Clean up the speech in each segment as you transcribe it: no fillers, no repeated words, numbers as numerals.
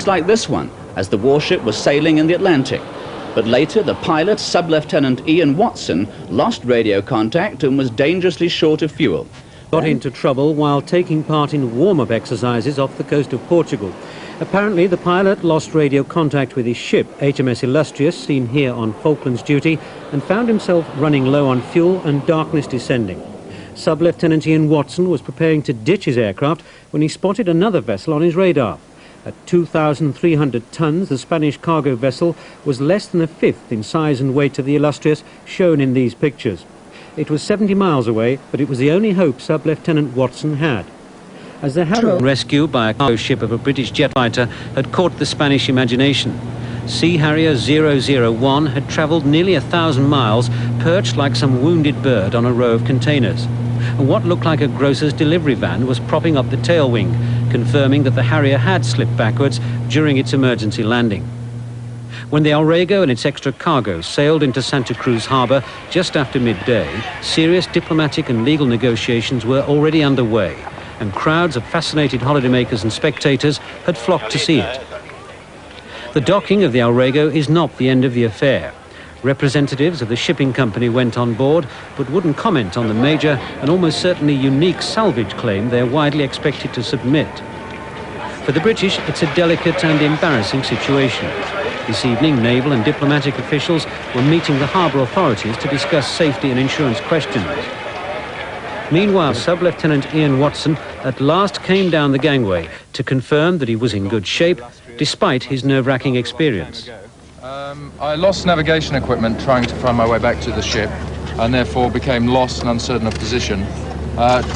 looks like this one, as the warship was sailing in the Atlantic. But later, the pilot, Sub-Lieutenant Ian Watson, lost radio contact and was dangerously short of fuel. Got into trouble while taking part in warm-up exercises off the coast of Portugal. Apparently, the pilot lost radio contact with his ship, HMS Illustrious, seen here on Falklands duty, and found himself running low on fuel and darkness descending. Sub-Lieutenant Ian Watson was preparing to ditch his aircraft when he spotted another vessel on his radar. At 2,300 tons, the Spanish cargo vessel was less than a fifth in size and weight of the Illustrious shown in these pictures. It was 70 miles away, but it was the only hope Sub-Lieutenant Watson had. As the Harrier, rescue by a cargo ship of a British jet fighter, had caught the Spanish imagination. Sea Harrier 001 had travelled nearly 1,000 miles, perched like some wounded bird on a row of containers. And what looked like a grocer's delivery van was propping up the tail wing, confirming that the Harrier had slipped backwards during its emergency landing. When the Alrego and its extra cargo sailed into Santa Cruz harbour just after midday, serious diplomatic and legal negotiations were already underway, and crowds of fascinated holidaymakers and spectators had flocked to see it. The docking of the Alrego is not the end of the affair. Representatives of the shipping company went on board, but wouldn't comment on the major and almost certainly unique salvage claim they're widely expected to submit. For the British, it's a delicate and embarrassing situation. This evening, naval and diplomatic officials were meeting the harbour authorities to discuss safety and insurance questions. Meanwhile, Sub-Lieutenant Ian Watson at last came down the gangway to confirm that he was in good shape, despite his nerve-wracking experience. I lost navigation equipment trying to find my way back to the ship, and therefore became lost and uncertain of position.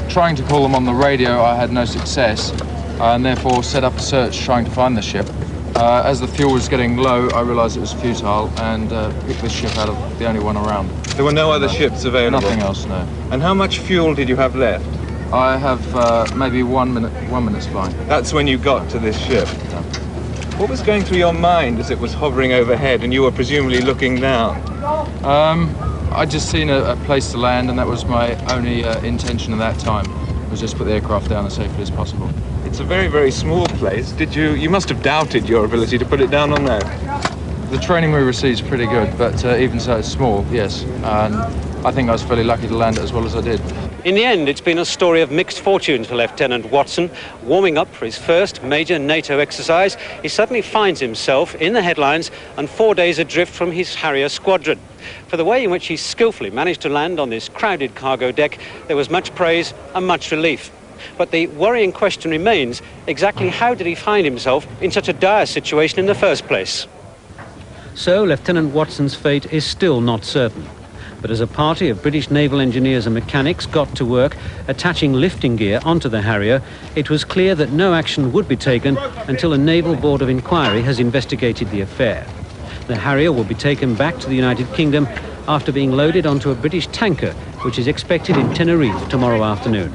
Trying to call them on the radio, I had no success, and therefore set up a search trying to find the ship. As the fuel was getting low, I realised it was futile and picked this ship out of the only one around. There were no other ships available? Nothing else, no. And how much fuel did you have left? I have maybe 1 minute's flying. That's when you got to this ship? Yeah. What was going through your mind as it was hovering overhead and you were presumably looking down? I'd just seen a place to land, and that was my only intention at that time, was just put the aircraft down as safely as possible. It's a very, very small place. You must have doubted your ability to put it down on there. The training we received is pretty good, but even so it's small, yes. And I think I was fairly lucky to land it as well as I did. In the end, it's been a story of mixed fortunes for Lieutenant Watson. Warming up for his first major NATO exercise, he suddenly finds himself in the headlines and 4 days adrift from his Harrier squadron. For the way in which he skillfully managed to land on this crowded cargo deck, there was much praise and much relief. But the worrying question remains, exactly how did he find himself in such a dire situation in the first place? So Lieutenant Watson's fate is still not certain. But as a party of British naval engineers and mechanics got to work attaching lifting gear onto the Harrier, it was clear that no action would be taken until a Naval Board of Inquiry has investigated the affair. The Harrier will be taken back to the United Kingdom after being loaded onto a British tanker, which is expected in Tenerife tomorrow afternoon.